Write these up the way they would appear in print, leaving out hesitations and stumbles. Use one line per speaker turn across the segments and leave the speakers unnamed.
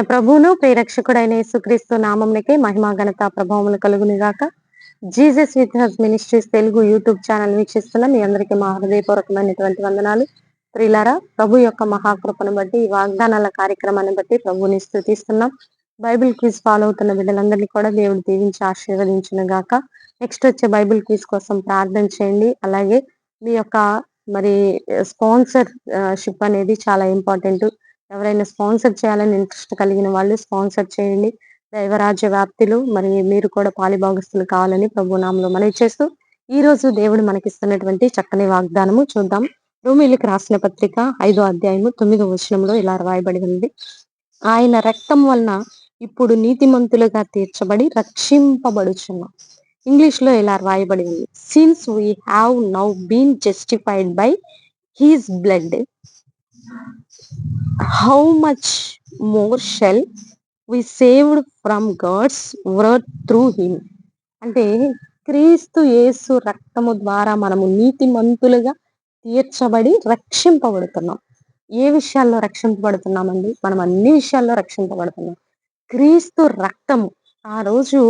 మన ప్రభువును ప్రియరక్షకుడైన యేసుక్రీస్తు నామమునకే మహిమ ఘనత ప్రభావములు కలుగును గాక. Jesus with has ministries Telugu YouTube channel వీక్షిస్తున్న మీ అందరికీ మా హృదయపూర్వకమైనటువంటి వందనాలు. ప్రియులారా, ప్రభు యొక్క మహాకృపను బట్టి ఈ వాగ్దానాల కార్యక్రమాన్ని బట్టి ప్రభువుని స్తుతిస్తున్నాం. బైబిల్ క్విజ్ ఫాలో అవుతున్న బిడ్డలందరినీ కూడా దేవుడు దీవించి ఆశీర్వదించును గాక. నెక్స్ట్ వచ్చే బైబిల్ క్విజ్ కోసం ప్రార్థన చేయండి. అలాగే మీ యొక్క మరి స్పాన్సర్ షిప్ అనేది చాలా ఇంపార్టెంట్. ఎవరైనా స్పాన్సర్ చేయాలని ఇంట్రెస్ట్ కలిగిన వాళ్ళు స్పాన్సర్ చేయండి. దైవరాజ్య వ్యాప్తిలో మరి మీరు కూడా పాలిభాగస్తులు కావాలని ప్రభు నామములో మనవి చేస్తూ, ఈ రోజు దేవుడు మనకిస్తున్నటువంటి చక్కని వాగ్దానము చూద్దాం. రోమీయులకు రాసిన పత్రిక 5వ అధ్యాయము 9వ వచనంలో ఇలా రాయబడి ఉంది. ఆయన రక్తం వలన ఇప్పుడు నీతిమంతులుగా తీర్చబడి రక్షింపబడుచున్నాం. ఇంగ్లీష్ లో ఇలా రాయబడి ఉంది. Since we have now been justified by his blood, how much more shall we saved from God's wrath through him. అంటే క్రీస్తు యేసు రక్తము ద్వారా మనము నీతిమంతులుగా తీర్చబడి రక్షింపబడుతున్నాం. ఏ విషయాల్లో రక్షింపబడుతున్నామండి? మనం అన్ని విషయాల్లో రక్షింపబడుతున్నాం. క్రీస్తు రక్తము ఆ రోజు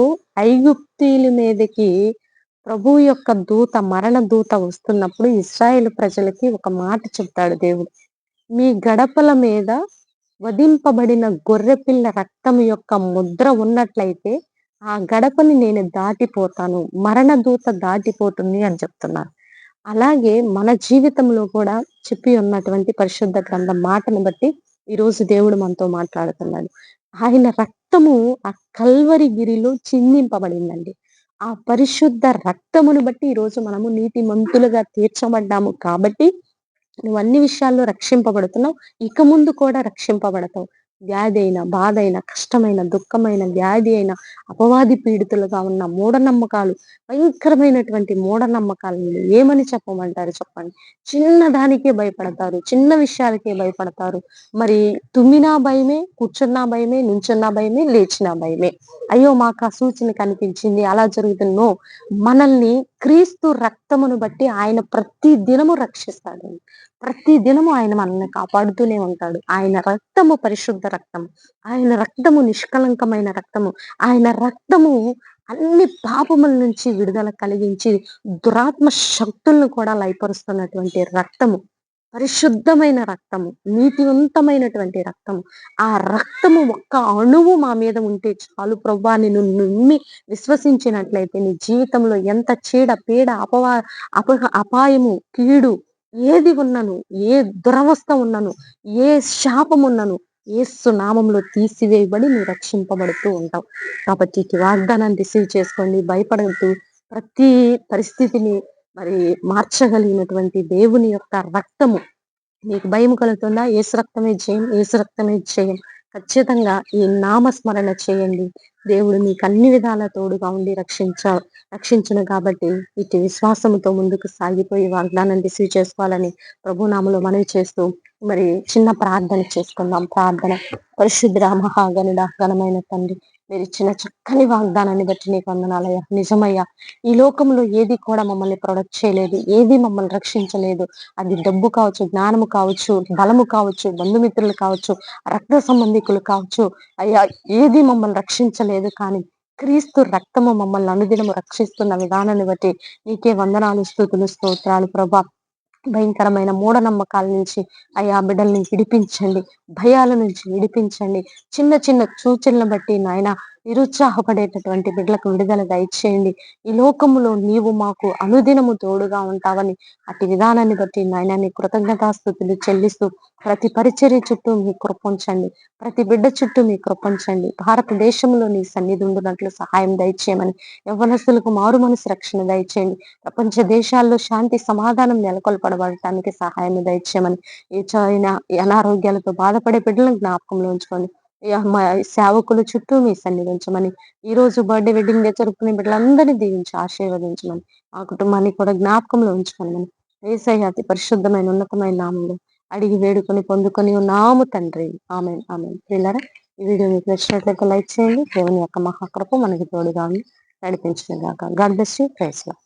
ఐగుప్తీయుల మీదకి ప్రభు యొక్క దూత, మరణ దూత వస్తున్నప్పుడు ఇశ్రాయేలు ప్రజలకి ఒక మాట చెప్తాడు దేవుడు. మీ గడపల మీద వధింపబడిన గొర్రెపిల్ల రక్తం యొక్క ముద్ర ఉన్నట్లయితే ఆ గడపని నేను దాటిపోతాను, మరణ దూత దాటిపోతుంది అని చెప్తున్నాను. అలాగే మన జీవితంలో కూడా చెప్పి ఉన్నటువంటి పరిశుద్ధ గ్రంథం మాటను బట్టి ఈరోజు దేవుడు మనతో మాట్లాడుతున్నాడు. ఆయన రక్తము ఆ కల్వరి గిరిలో చిందింపబడిందండి. ఆ పరిశుద్ధ రక్తమును బట్టి ఈరోజు మనము నీతిమంతులుగా తీర్చబడ్డాము కాబట్టి నువ్వు అన్ని విషయాల్లో రక్షింపబడుతున్నావు. ఇక ముందు కూడా రక్షింపబడతావు. వ్యాధి అయినా, బాధ అయినా, కష్టమైన, దుఃఖమైన, వ్యాధి అయినా, అపవాది పీడితులుగా ఉన్న మూఢనమ్మకాలు, భయంకరమైనటువంటి మూఢనమ్మకాలను ఏమని చెప్పమంటారు చెప్పండి? చిన్న దానికే భయపడతారు, చిన్న విషయాలకే భయపడతారు. మరి తుమ్మినా భయమే, కూర్చున్నా భయమే, నుంచున్నా భయమే, లేచినా భయమే. అయ్యో మాకు ఆ సూచన కనిపించింది, అలా జరుగుతుందో. మనల్ని క్రీస్తు రక్తమును బట్టి ఆయన ప్రతి దినము రక్షిస్తాడు. ప్రతి దినము ఆయన మనల్ని కాపాడుతూనే ఉంటాడు. ఆయన రక్తము పరిశుద్ధ రక్తము, ఆయన రక్తము నిష్కలంకమైన రక్తము, ఆయన రక్తము అన్ని పాపముల నుంచి విడుదల కలిగించి దురాత్మ శక్తులను కూడా లయపరుస్తున్నటువంటి రక్తము, పరిశుద్ధమైన రక్తము, నీతివంతమైనటువంటి రక్తము. ఆ రక్తము ఒక్క అణువు మా మీద ఉంటే చాలు ప్రభువా, నిన్ను నమ్మి విశ్వసించినట్లయితే నీ జీవితంలో ఎంత చీడ, పీడ, అపాయము, కీడు ఏది ఉన్నను, ఏ దురవస్థ ఉన్నను, ఏ శాపం ఉన్నను యేసు నామములో తీసివేయబడి నువ్వు రక్షింపబడుతూ ఉంటావు. కాబట్టి ఈ వాగ్దానాన్ని రిసీవ్ చేసుకోండి. భయపడద్దు. ప్రతి పరిస్థితిని మరి మార్చగలిగినటువంటి దేవుని యొక్క రక్తము. మీకు భయం కలుగుతుందా? యేసు రక్తమే జయం, యేసు రక్తమే జయం. ఖచ్చితంగా ఈ నామస్మరణ చేయండి. దేవుడు మీకు అన్ని విధాల తోడుగా ఉండి రక్షించును కాబట్టి ఇటు విశ్వాసంతో ముందుకు సాగిపోయి వాగ్దానం రిసీవ్ చేసుకోవాలని ప్రభునామలో మనవి చేస్తూ మరి చిన్న ప్రార్థన చేసుకుందాం. ప్రార్థన. పరిశుద్ధ మహాగణుడ, ఘనమైన తండ్రి, మీరు ఇచ్చిన చక్కని వాగ్దానాన్ని బట్టి నీకు వందనాలయ్యా. నిజమయ్యా, ఈ లోకంలో ఏది కూడా మమ్మల్ని ప్రొడక్ట్ చేయలేదు, ఏది మమ్మల్ని రక్షించలేదు. అది డబ్బు కావచ్చు, జ్ఞానము కావచ్చు, బలము కావచ్చు, బంధుమిత్రులు కావచ్చు, రక్త సంబంధికులు కావచ్చు, అయ్యా ఏది మమ్మల్ని రక్షించలేదు. కానీ క్రీస్తు రక్తము మమ్మల్ని అనుదినము రక్షిస్తున్న విధానాన్ని బట్టి నీకే వందనాలు, స్తుతులు, స్తోత్రాలు ప్రభా. భయంకరమైన మూఢనమ్మకాల నుంచి అయ్యా బిడ్డల్ని విడిపించండి, భయాల నుంచి విడిపించండి. చిన్న చిన్న సూచనలను బట్టి నాయన నిరుత్సాహపడేటటువంటి బిడ్డలకు విడుదల దయచేయండి. ఈ లోకములో నీవు మాకు అనుదినము తోడుగా ఉంటావని అటు విధానాన్ని బట్టి నాయన నీ కృతజ్ఞతాస్తుతులు చెల్లిస్తూ ప్రతి పరిచర్య చుట్టూ మీ కృపించండి, ప్రతి బిడ్డ చుట్టూ మీ కృపించండి. భారతదేశంలో నీ సన్నిధి ఉండునట్లు సహాయం దయచేయమని, యవ్వనస్తులకు మారు మనసు రక్షణ దయచేయండి. ప్రపంచ దేశాల్లో శాంతి సమాధానం నెలకొల్పడబడటానికి సహాయం దయచేయమని, ఈ అనారోగ్యాలతో బాధపడే బిడ్డలను జ్ఞాపకంలో ఉంచుకోండి. మా సేవకుల చుట్టూ మీ సన్నిధి ఉంచమని, ఈ రోజు బర్త్డే వెడ్డింగ్ డే జరుపుకునే బిడ్డలందరినీ దీవించి ఆశీర్వదించమని, ఆ కుటుంబాన్ని కూడా జ్ఞాపకంలో ఉంచుకోమని యేసయ్య అతి పరిశుద్ధమైన ఉన్నతమైన నామంలో అడిగి వేడుకొని పొందుకొని ఉన్నాము తండ్రి. ఆమేన్, ఆమేన్. పిల్లరా, ఈ వీడియో మీకు నచ్చినట్లయితే లైక్ చేయండి. దేవుని యొక్క మహాకృప మనకి తోడుగా ఉంది నడిపించిన గాక. God bless you. Praise lord.